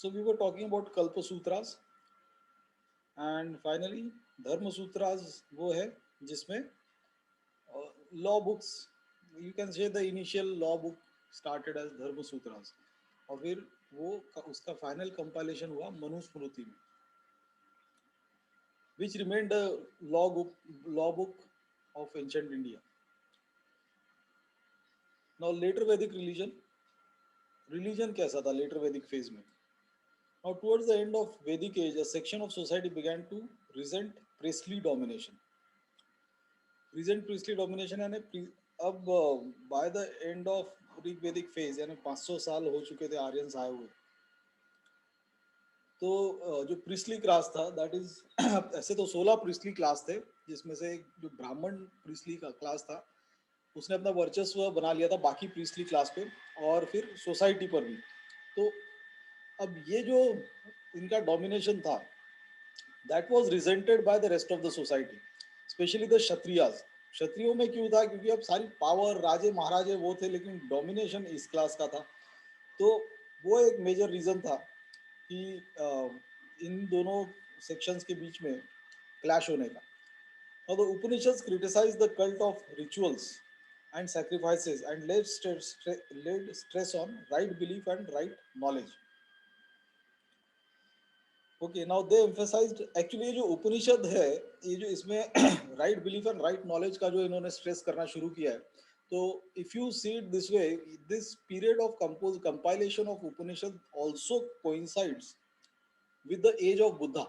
So we were talking about Kalpa Sutras, and finally Dharma Sutras वो है जिसमें law books, you can say the initial law book started as Dharma Sutras, और फिर वो उसका final compilation हुआ मनुस्मृति में, which remained law book of ancient India. Now later Vedic religion कैसा था लेटर वैदिक फेज में? Now towards the end of Vedic age a section of society began to resent priestly domination. Resent priestly domination यानी अब by the end of Rig Vedic phase यानी 500 साल हो चुके थे आर्यंस आए हुए. तो जो प्रीस्टली क्लास था दैट इज ऐसे तो 16 प्रीस्टली क्लास थे, जिसमें से जो ब्राह्मण प्रीस्टली का क्लास था उसने अपना वर्चस्व बना लिया था बाकी प्रीस्टली क्लास पे और फिर सोसाइटी पर भी. तो अब ये जो इनका डोमिनेशन था that was resented by the rest of the society, specially the Kshatriyas. क्षत्रियों में क्यों था? क्योंकि अब सारी पावर राजे महाराजे वो थे, लेकिन डोमिनेशन इस क्लास का था. तो वो एक मेजर रीजन था कि इन दोनों सेक्शंस के बीच में क्लैश होने का. Now the Upanishads criticize the cult of rituals and sacrifices and laid stress on right belief and right knowledge. Okay, now they emphasized, actually ये जो उपनिषद है ये जो इसमें right belief and right knowledge का जो इन्होंने स्ट्रेस करना शुरू किया है, तो if you see it this way, this period of compilation of Upanishad also coincides with the age of Buddha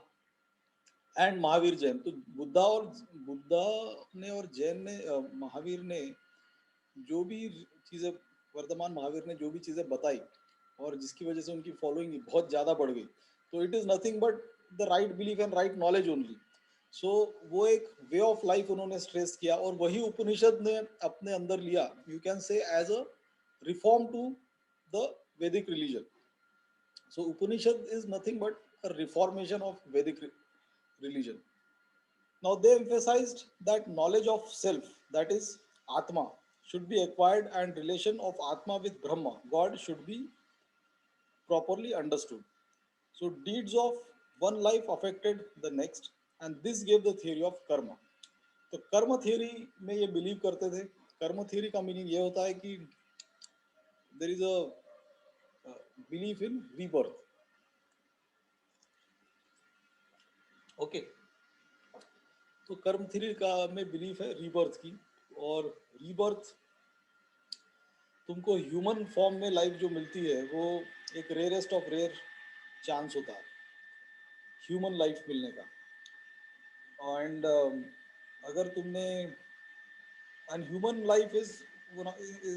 and Mahavir Jain. तो बुद्धा ने और जैन ने महावीर ने जो भी चीजें, वर्तमान महावीर ने जो भी चीजें बताई और जिसकी वजह से उनकी फॉलोइंग बहुत ज्यादा बढ़ गई, तो it is nothing but the right belief and right knowledge only. So वो एक वे ऑफ लाइफ उन्होंने स्ट्रेस किया और वही उपनिषद ने अपने अंदर लिया, you can say as a reform to the Vedic religion. So Upanishad is nothing but a reformation of Vedic religion. Now they emphasized that knowledge of self, that is Atma, should be acquired and relation of Atma with Brahma, God, should be properly understood. So deeds of one life affected the next, and this gave the theory of karma. तो कर्म theory में ये believe करते थे. कर्म theory का meaning ये होता है कि देर is a belief in rebirth. Okay, तो कर्म थ्योरी का में बिलीफ है रीबर्थ की, और रीबर्थ तुमको ह्यूमन फॉर्म में लाइफ जो मिलती है वो एक रेयरेस्ट ऑफ रेयर चांस होता है ह्यूमन लाइफ मिलने का. एंड अगर तुमने, and human life is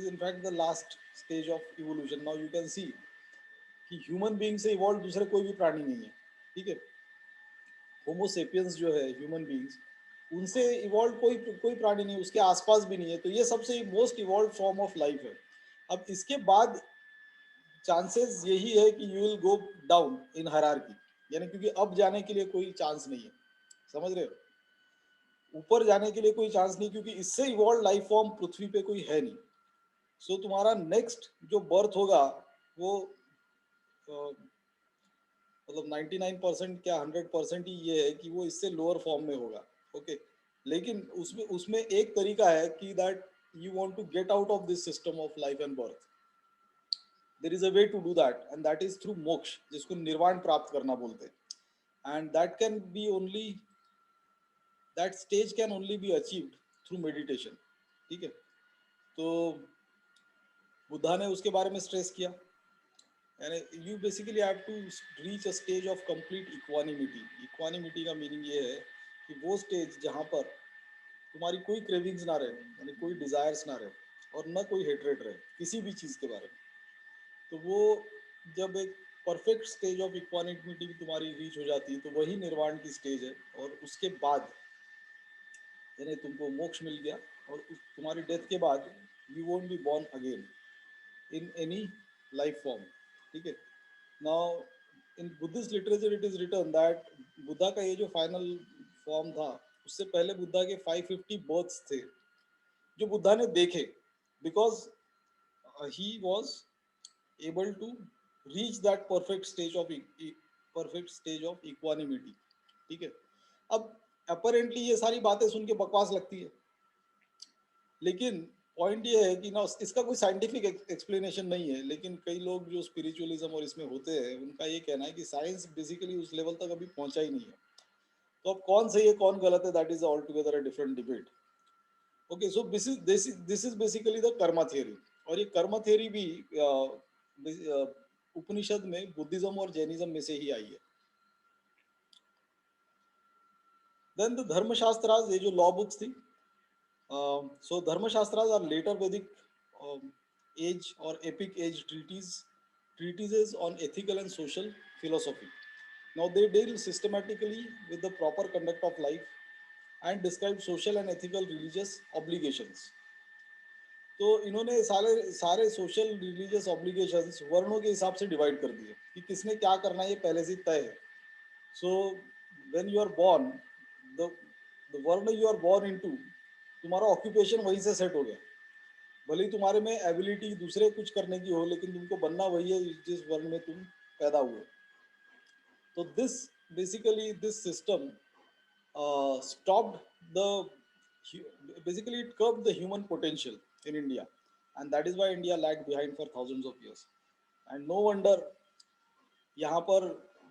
in fact the last stage of evolution. Now you can see कि ह्यूमन बीइंग से इवॉल्व दूसरे कोई भी प्राणी नहीं है. ठीक है, होमोसेपियंस जो है ह्यूमन बीइंग्स, उनसे इवॉल्व कोई कोई प्राणी नहीं, उसके आसपास भी नहीं है. तो ये सबसे most evolve form of life है. अब इसके बाद चांसेस यही है कि you will go down in hierarchy, यानी क्योंकि अब जाने के लिए कोई चांस नहीं है. समझ रहे हो? ऊपर जाने के लिए कोई चांस नहीं, क्योंकि इससे इवॉल्व लाइफ फॉर्म पृथ्वी पे कोई है नहीं. सो तुम्हारा नेक्स्ट जो बर्थ होगा वो मतलब 99% क्या 100% ही ये है कि वो इससे लोअर फॉर्म में होगा. ओके, लेकिन उसमें उसमें एक तरीका है कि that you want to get out of this system of life and birth. There is a way to do that, and that is through moksha, जिसको निर्वाण प्राप्त करना बोलते हैं. And that can be only, that stage can only be achieved through meditation. ठीक है, तो बुद्धा ने उसके बारे में स्ट्रेस किया. यानी you basically have to reach a stage of complete equanimity. Equanimity का मीनिंग ये है कि वो स्टेज जहाँ पर तुम्हारी कोई क्रेविंग्स ना रहे, यानी कोई डिजायर्स ना रहे और ना कोई हेट्रेड रहे किसी भी चीज़ के बारे में. तो वो जब एक परफेक्ट स्टेज ऑफ इक्वानिमिटी तुम्हारी रीच हो जाती है तो वही निर्वाण की स्टेज है. और उसके बाद यानी तुमको मोक्ष मिल गया, और तुम्हारी डेथ के बाद you won't be born again in any life form. ठीक है, now in Buddhist literature it is return that Buddha का ये जो फाइनल फॉर्म था, उससे पहले बुद्धा के 550 बर्थ्स थे जो बुद्धा ने देखे, because he was able to reach that perfect stage of equanimity. ठीक है। अब अपरेंटली ये सारी बातें सुन के बकवास लगती है, लेकिन पॉइंट ये है कि ना इसका कोई साइंटिफिक एक्सप्लेनेशन नहीं है, लेकिन कई लोग जो स्पिरिचुअलिज्म और इसमें होते हैं उनका ये कहना है कि साइंस बेसिकली उस लेवल तक अभी पहुंचा ही नहीं है। तो अब कौन सही है कौन गलत है, that is all together a different debate. Okay, so this is basically the Karma theory. और ये कर्मा थियरी भी उपनिषद में बुद्धिज्म और जैनिज्म में से ही आई है। देन द धर्मशास्त्रास, ये जो लॉ बुक्स थी, so dharmashastras are later Vedic age or epic age treatises on ethical and social philosophy. Now they deal systematically with the proper conduct of life and describe social and ethical religious obligations. तो इन्होंने सारे सारे social religious obligations वर्णों के हिसाब से divide कर दिए कि किसने क्या करना है, ये पहले से तय है। So when you are born, the varna you are born into, तुम्हारा ऑक्यूपेशन वहीं से सेट हो गया। भले ही तुम्हारे में एबिलिटी दूसरे कुछ करने की हो, लेकिन तुमको बनना वही है जिस वर्ण में तुम पैदा हुए। तो this basically this system stopped the basically it curbed the human potential in India, and that is why India lagged behind for thousands of years. And no wonder यहाँ पर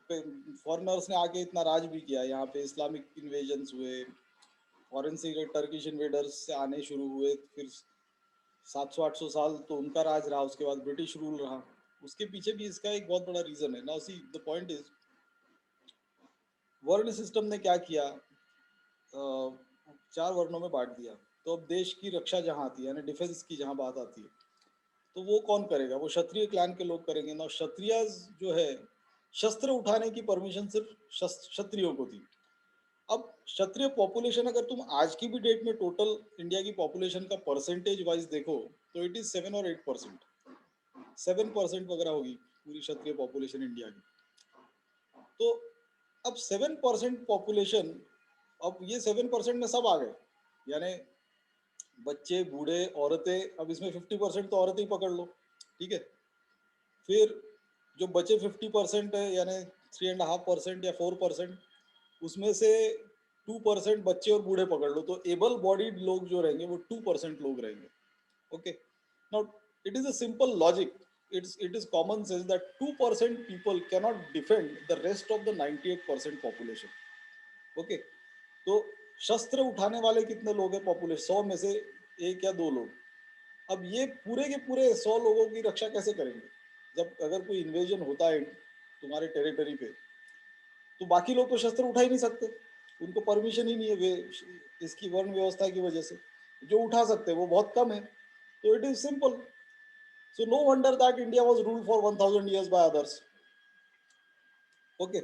फॉरेनर्स ने आके इतना राज भी किया। यहाँ पे इस्लामिक इन्वेजन्स हुए, फॉरेन से टर्किश इन्वेडर्स से आने शुरू हुए, फिर 700-800 साल तो उनका राज रहा, उसके बाद ब्रिटिश रूल रहा। उसके पीछे भी इसका एक बहुत बड़ा रीजन है। Now see the point is, वर्ण सिस्टम ने क्या किया, चार वर्णों में बांट दिया। तो अब देश की रक्षा जहाँ आती है, यानी डिफेंस की जहाँ बात आती है, तो वो कौन करेगा? वो क्षत्रिय क्लैन के लोग करेंगे ना। क्षत्रिय जो है, शस्त्र उठाने की परमिशन सिर्फ क्षत्रियों को थी। अब क्षत्रिय पॉपुलेशन अगर तुम आज की भी डेट में टोटल इंडिया की पॉपुलेशन का परसेंटेज वाइज देखो तो इट इज 7 और 8%, 7% वगैरह होगी पूरी क्षत्रिय पॉपुलेशन इंडिया की। तो अब 7% पॉपुलेशन, अब ये 7% में सब आ गए, यानी बच्चे बूढ़े औरतें। अब इसमें 50% तो औरतें ही पकड़ लो, ठीक है। फिर जो बचे 50% है, यानी 3.5% या 4%, उसमें से 2% बच्चे और बूढ़े पकड़ लो, तो एबल बॉडीड लोग जो रहेंगे वो 2% लोग रहेंगे। Okay, now it is a simple logic, it is common sense that 2% people cannot defend the rest of the 98% population. Okay, तो शस्त्र उठाने वाले कितने लोग हैं पॉपुलेशन? 100 में से एक या दो लोग। अब ये पूरे के पूरे 100 लोगों की रक्षा कैसे करेंगे? जब अगर कोई इन्वेजन होता है तुम्हारे टेरिटरी पे, तो बाकी लोग तो शस्त्र उठा ही नहीं सकते, उनको परमिशन ही नहीं है, वे इसकी वर्ण व्यवस्था की वजह से। जो उठा सकते हैं वो बहुत कम है। तो it is simple. So no wonder that India was ruled for 1000 years by others. Okay,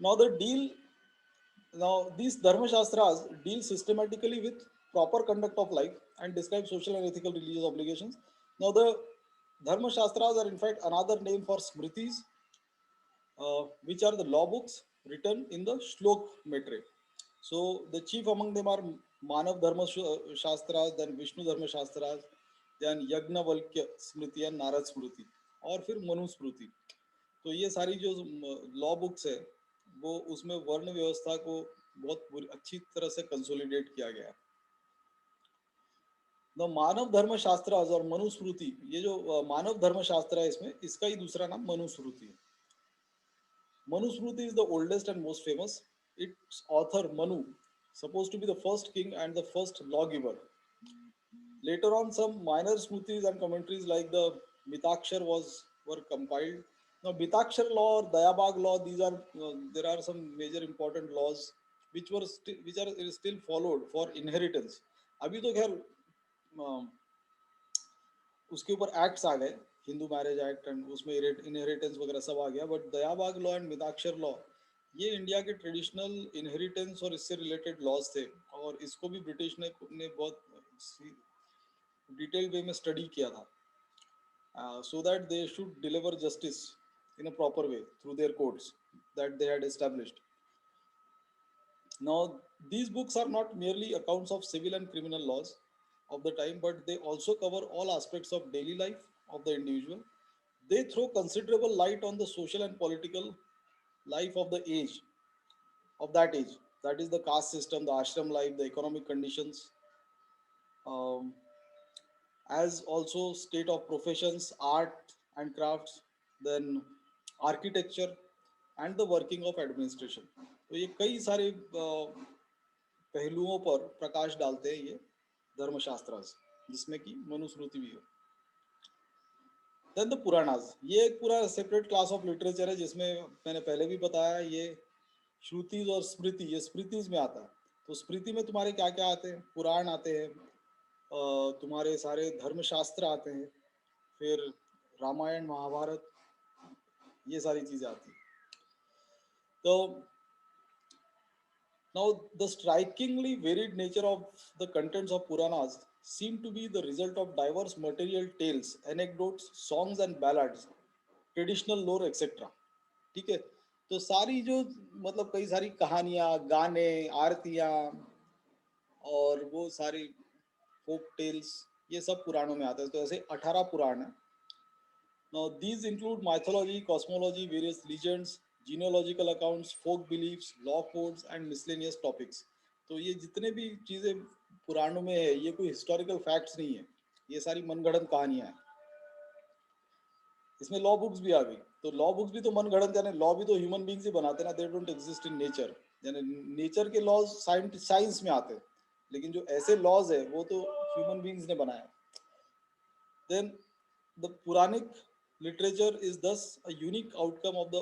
now the deal now these dharma shastras deal systematically with proper conduct of life and describe social and ethical religious obligations. Now the dharma shastras are in fact another name for smritis, which are the law books written in the shlok metre. So the chief among them are Manav Dharma Shastras, then Vishnu Dharma Shastras, then Yagnavalkya Smriti and Narad Smriti, और फिर मनु स्मृति। तो ये सारी जो law books है, वो उसमें वर्ण व्यवस्था को बहुत अच्छी तरह से कंसोलिडेट किया गया। द मानव धर्म शास्त्र और मनुस्मृति, ये जो मानव धर्म शास्त्र है, इसमें इसका ही दूसरा नाम मनुस्मृति है। Manusmriti is the oldest and most famous. Its author Manu, supposed to be the first king and the first lawgiver. Later on, some minor smritis and commentaries like the Mitakshar were compiled. Now, Mitakshar law or Dayabag law, these are there are some major important laws which are still followed for inheritance. अभी तो खैर उसके ऊपर acts आ गए, Hindu marriage act, and उसमें inheritance वगैरह सब आ गया। But दयाबाग law and Mitakshara law, ये इंडिया के ट्रेडिशनल इनहेरिटेंस और इससे रिलेटेड लॉज थे, और इसको भी ब्रिटिश ने बहुत डिटेल वे में स्टडी किया था, so that they should deliver justice in a proper way through their courts that they had established. Now, these books are not merely accounts of civil and criminal laws of the time, but they also cover all aspects of daily life of the individual. They throw considerable light on the social and political life of the age, of that age. That is the caste system, the ashram life, the economic conditions, um, as also state of professions, art and crafts, then architecture and the working of administration. तो ये कई सारे पहलुओं पर प्रकाश डालते हैं ये धर्मशास्त्र, जिसमें कि मनुस्मृति भी है। देन द पुराणास, ये एक पूरा सेपरेट क्लास ऑफ लिटरेचर है, जिसमें मैंने पहले भी बताया, ये श्रुतिज और स्मृति, ये स्मृतिज में आता है। तो स्मृति में तुम्हारे क्या क्या आते हैं? पुराण आते हैं, तुम्हारे सारे धर्मशास्त्र आते हैं, फिर रामायण महाभारत, ये सारी चीजें आती हैं। तो now the strikingly varied nature of the contents of Puranas seem to be the result of diverse material tales, anecdotes, songs and ballads, traditional lore etc. ठीक है, तो सारी जो मतलब कई सारी कहानियां, गाने, आरतियां और वो सारी फोक टेल्स, ये सब पुराणों में आता है। तो ऐसे 18 पुराण है। Now these include mythology, cosmology, various legends, genealogical accounts, folk beliefs, law codes and miscellaneous topics. तो ये जितने भी चीजें पुराणों में है, ये कोई हिस्टोरिकल फैक्ट्स नहीं है, ये सारी मनगढ़ंत कहानियां हैं। इसमें लॉ बुक्स भी आ गई। तो लॉ बुक्स भी तो मनगढ़ंत, यानी लॉ भी तो ह्यूमन बीइंग्स ही बनाते हैं ना, they don't exist in nature. यानी नेचर के लॉज साइंस में आते हैं, लेकिन जो ऐसे लॉज है वो तो ह्यूमन बीइंग्स ने बनाया। Then the Puranic literature is thus a unique outcome of the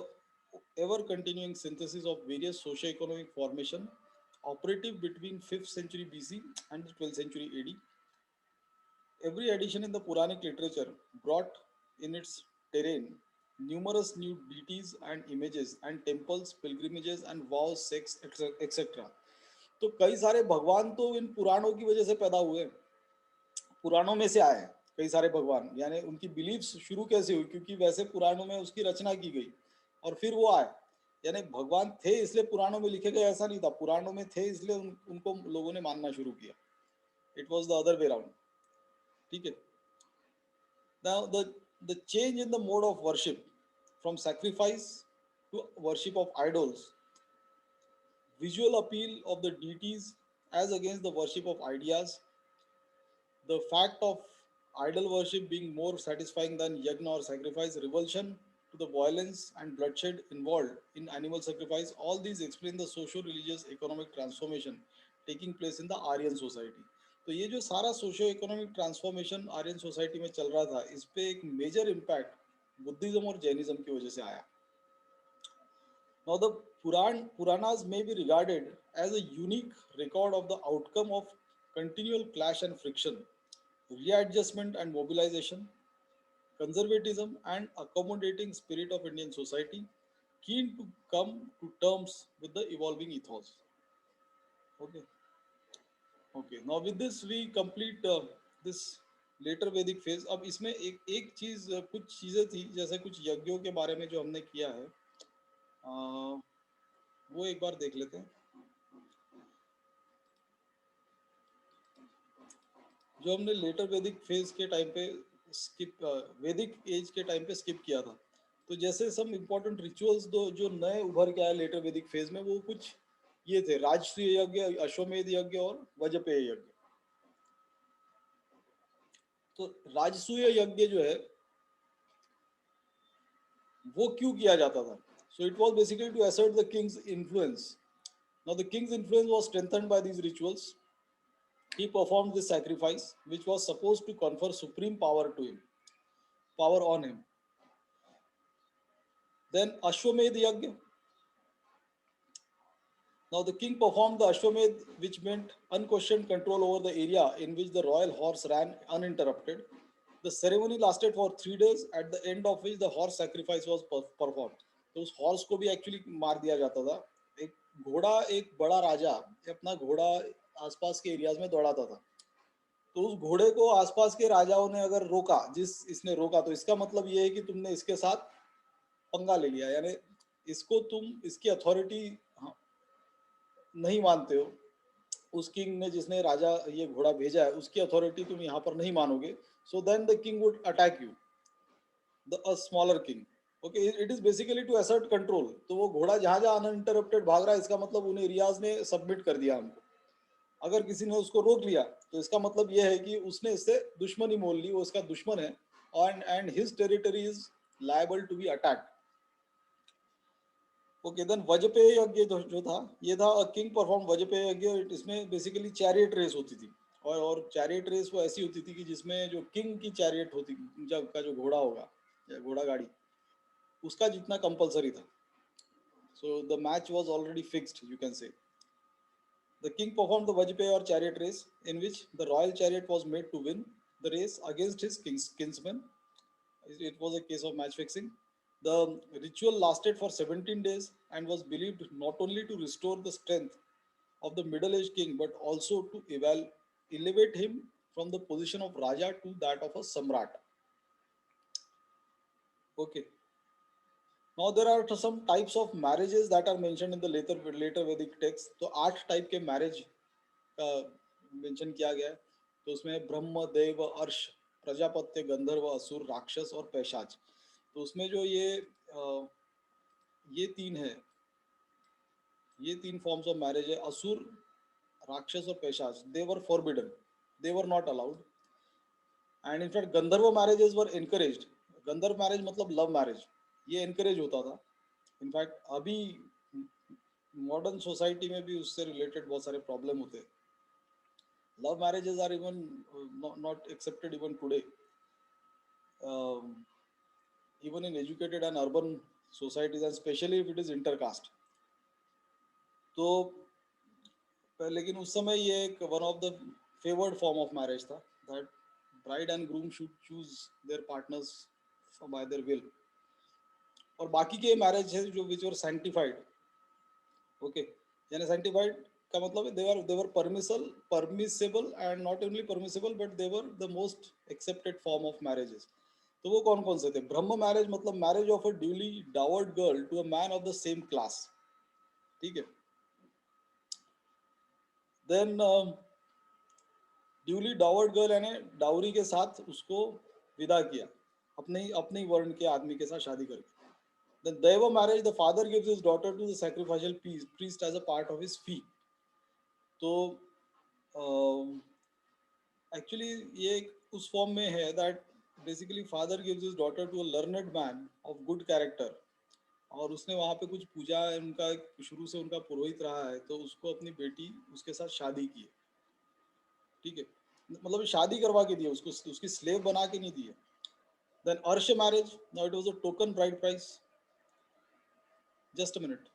ever continuing synthesis of various socio-economic formation operative between 5th century BC and the 12th century AD. Every edition in the Puranic literature brought in its terrain numerous new deities and images and temples, pilgrimages and vows, sects, etc. तो कई सारे भगवान तो इन पुराणों की वजह से पैदा हुए, पुराणों में से आए हैं कई सारे भगवान। यानी उनकी बिलीफ्स शुरू कैसे हुई? क्योंकि वैसे पुराणों में उसकी रचना की गई और फिर वो आए। यानी भगवान थे इसलिए पुराणों में लिखे गए, ऐसा नहीं था। पुराणों में थे इसलिए उनको लोगों ने मानना शुरू किया। It was the other way round. ठीक है। Now the change in the mode of worship from sacrifice to worship of idols, visual appeal of the deities as against the worship of ideas, the fact of idol worship being more satisfying than yajna or sacrifice, revulsion to the violence and bloodshed involved in animal sacrifice, all these explain the socio-religious economic transformation taking place in the Aryan society. तो ये जो सारा socio economic transformation Aryan society में चल रहा था, इस पे एक मेजर इम्पैक्ट बुद्धिज्म और जैनिज्म की वजह से आया। Now the Puranas may be regarded as a unique record of the outcome of continual clash and friction, readjustment and mobilization, conservatism and accommodating spirit of Indian society, keen to come to terms with the evolving ethos. Okay. Okay. Now with this we complete this later Vedic phase. अब इसमें एक चीज, कुछ चीजें थी, जैसे कुछ यज्ञों के बारे में जो हमने किया है, वो एक बार देख लेते हैं। जो हमने लेटर वैदिक फेज के टाइम पे वैदिक एज के टाइम पे स्किप किया था। तो जैसे सम इम्पोर्टेंट रिचुअल्स जो नए उभर के आए लेटर वैदिक फेज में, वो कुछ ये थे: राजसूय यज्ञ, अश्वमेध यज्ञ और वजपेय यज्ञ। तो राजसूय यज्ञ जो है वो क्यों किया जाता था? So it was basically to assert the king's influence. Now the king's influence was strengthened by these rituals. He performed this sacrifice, which was supposed to confer supreme power on him. Then Ashwamedh Yajna. Now the king performed the Ashwamedh, which meant unquestioned control over the area in which the royal horse ran uninterrupted. The ceremony lasted for 3 days, at the end of which the horse sacrifice was performed. तो उस horse को भी actually मार दिया जाता था। एक घोड़ा, एक बड़ा राजा अपना घोड़ा आसपास के एरियाज में दौड़ाता था। तो उस घोड़े को आसपास के राजाओं ने अगर रोका, इसने रोका, तो इसका मतलब ये है कि तुमने इसके साथ पंगा ले लिया, यानी इसको तुम, इसकी अथॉरिटी नहीं मानते हो। उस किंग ने, जिसने राजा ये घोड़ा भेजा है, उसकी अथॉरिटी तुम यहाँ पर नहीं मानोगे। So then the king would attack you. a smaller king. Okay, it is basically to assert control. तो वो घोड़ा जहां जहां अनइंटरप्टेड भाग रहा है, इसका मतलब उन्हें रियाज ने सबमिट कर दिया हमको. अगर किसी ने उसको रोक लिया तो इसका मतलब यह है कि उसने इससे दुश्मनी मोल ली, वो इसका दुश्मन है, and his territory is liable to be attacked. Okay, then Vajapeya यज्ञ जो था, ये था किंग परफॉर्म वजपेय यज्ञ. इसमें बेसिकली चैरियट रेस होती थी, और चैरियट रेस वो ऐसी होती थी कि जिसमें जो किंग की चैरियट होती, जब का जो घोड़ा होगा या घोड़ा गाड़ी, उसका जीतना कंपलसरी था. So the match was already fixed, you can से. The king performed the Vajpayee or chariot race, in which the royal chariot was made to win the race against his kinsman. It was a case of match fixing. The ritual lasted for 17 days and was believed not only to restore the strength of the middle-aged king but also to elevate him from the position of Raja to that of a Samrat. Okay. Now there are some types of marriages that are mentioned in the later Vedic text. तो 8 type के marriage का mention किया गया है. तो उसमें ब्रह्म, देव, अर्श, प्रजापत्य, गंधर्व, असुर, राक्षस और पैशाच. तो उसमें जो ये तीन है, ये तीन फॉर्म्स ऑफ मैरिज है, असुर, राक्षस और Paishacha. They were forbidden, they were not allowed. And in fact Gandharva marriages were encouraged. Gandharva marriage मतलब लव मैरिज, ये एनकरेज होता था. इनफैक्ट अभी मॉडर्न सोसाइटी में भी उससे रिलेटेड बहुत सारे प्रॉब्लम होते हैं. Love marriages are even not accepted even today, um, even in educated and urban societies, and especially if it is intercaste. तो लेकिन उस समय ये एक one of the favoured form of marriage था, that bride and groom should choose their partners by their will. और बाकी के मैरिज है जो विच वर सैंक्टिफाइड. ओके, यानी सैंक्टिफाइड का मतलब they were permissible and not only permissible but they were the most accepted form of marriages. तो वो कौन कौन से थे? ब्रह्म मैरिज मतलब marriage of a duly dowered girl to a man of the same class. ठीक है. देन ड्यूली डावर्ड गर्ल यानी डाउरी के साथ उसको विदा किया, अपने ही वर्ण के आदमी के साथ शादी करके. Then Deva marriage, the father gives his daughter to the sacrificial priest as a part of his fee. तो एक्चुअली ये उस फॉर्म में है that basically father gives his daughter to a learned man of good character, और उसने वहाँ पे कुछ पूजा, उनका शुरू से उनका पुरोहित रहा है, तो उसको अपनी बेटी उसके साथ शादी की है. ठीक है, मतलब शादी करवा के दी है उसको, उसकी स्लेव बना के नहीं दी है. देन अर्श marriage, now it was a token bride price. Just a minute.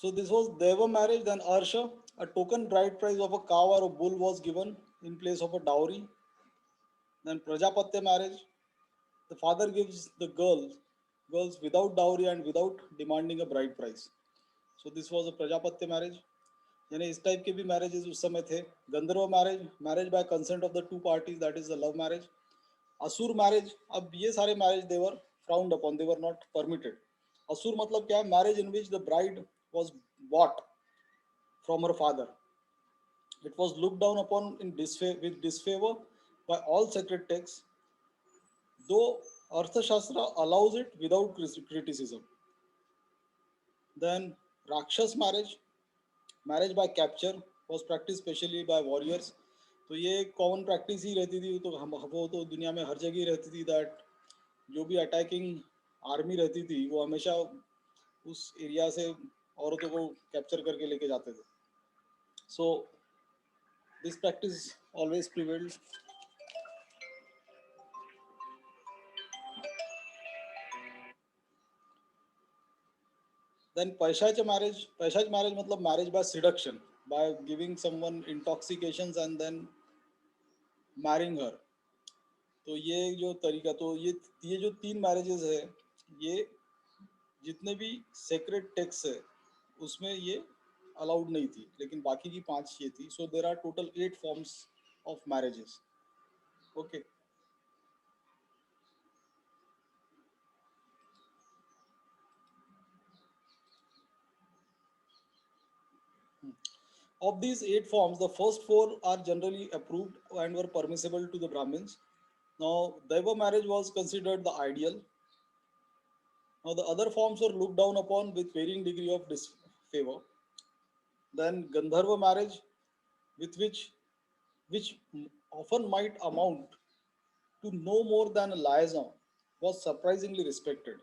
So this was Deva marriage. Then Arsha, a token bride price of a cow or a bull was given in place of a dowry. Then Prajapatya marriage, the father gives the girls without dowry and without demanding a bride price. So this was a Prajapatya marriage. यानी इस type के भी marriages उस समय थे. Gandharva marriage, marriage by consent of the two parties, that is the love marriage. Asura marriage, अब ये सारे marriage they were frowned upon, they were not permitted. Asura मतलब क्या है? Marriage in which the bride was bought from her father. It was looked down upon in with disfavor by all sacred texts, though Arthashastra allows it without criticism. Then Rakshas marriage, marriage by capture, was practiced specially by warriors. तो ये एक common practice ही रहती थी. तो हम वो तो दुनिया में हर जगह ही रहती थी दैट जो भी अटैकिंग आर्मी रहती थी वो हमेशा उस एरिया से औरतों को कैप्चर करके लेके जाते थे. सो this practice always prevailed. Then Paishach marriage matlab marriage by seduction, by giving someone intoxications and then marrying her. तो ये जो तरीका, तो ये जो तीन मैरिजेस है, ये जितने भी सेक्रेट टेक्स्ट है उसमें ये अलाउड नहीं थी, लेकिन बाकी की पांच ये थी. So there are total 8 forms of marriages. Okay. Of these 8 forms, the first four are generally approved and were permissible to the Brahmins. Now, Daiva marriage was considered the ideal. Now, the other forms were looked down upon with varying degree of disfavor. Then, Gandharva marriage, with which often might amount to no more than a liaison, was surprisingly respected.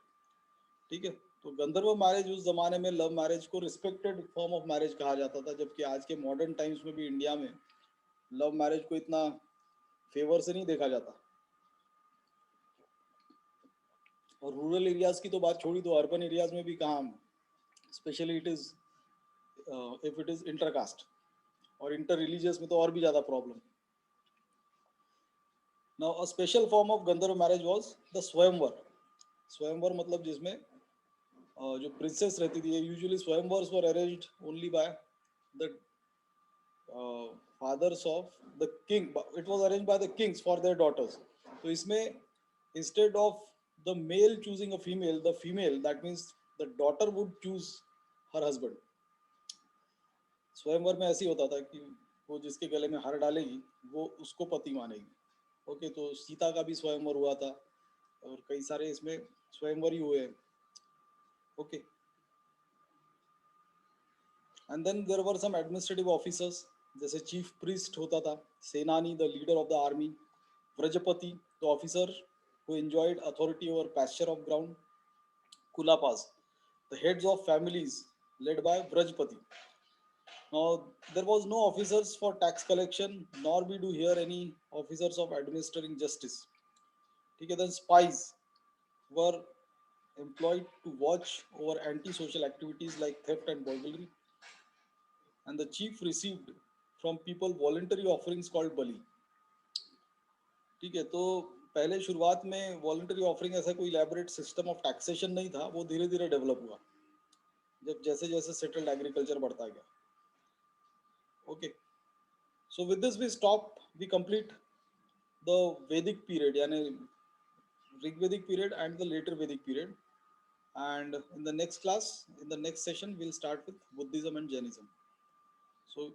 ठीक है. तो गंधर्व marriage उस जमाने में love marriage को respected form of marriage कहा जाता था, जबकि आज के मॉडर्न टाइम्स में भी इंडिया में लव मैरिज को इतना फेवर से नहीं देखा जाता. और रूरल एरियाज की तो बात छोड़ी, तो अर्बन एरियाज में भी कहाँ, specially it is if it is intercaste और इंटर रिलीजियस में तो और भी ज़्यादा problem. Now a special form of Gandharva marriage was the swayamvar. Swayamvar मतलब जिसमें जो प्रिंसेस रहती थी, usually swayamvars were arranged only by the fathers of the king. It was arranged by the kings for their daughters. तो इसमें instead of the male choosing a female, the female, that means the daughter would choose her husband. स्वयंवर में ऐसे ही होता था कि वो जिसके गले में हार डालेगी वो उसको पति मानेगी. ओके. तो सीता का भी स्वयंवर हुआ था और कई सारे इसमें स्वयंवर ही हुए हैं. Okay. And then there were some administrative officers, जैसे चीफ प्रीस्ट होता था, senani the leader of the army, vrajapati the officer who enjoyed authority over pasture of ground, Kulapas, the heads of families led by Vrajpati. Now, there was no officers for tax collection, nor we do hear any officers of administering justice. Okay, then spies were employed to watch over anti-social activities like theft and burglary, and the chief received from people voluntary offerings called bali. ठीक है. तो पहले शुरुआत में voluntary offering ऐसा कोई elaborate system of taxation नहीं था, वो धीरे धीरे डेवलप हुआ जब जैसे जैसे सेटल्ड एग्रीकल्चर बढ़ता गया. Okay. So with this we stop, we complete the Vedic period, यानी Rigvedic period and the later Vedic period. And in the next class, in the next session, we'll start with Buddhism and Jainism. So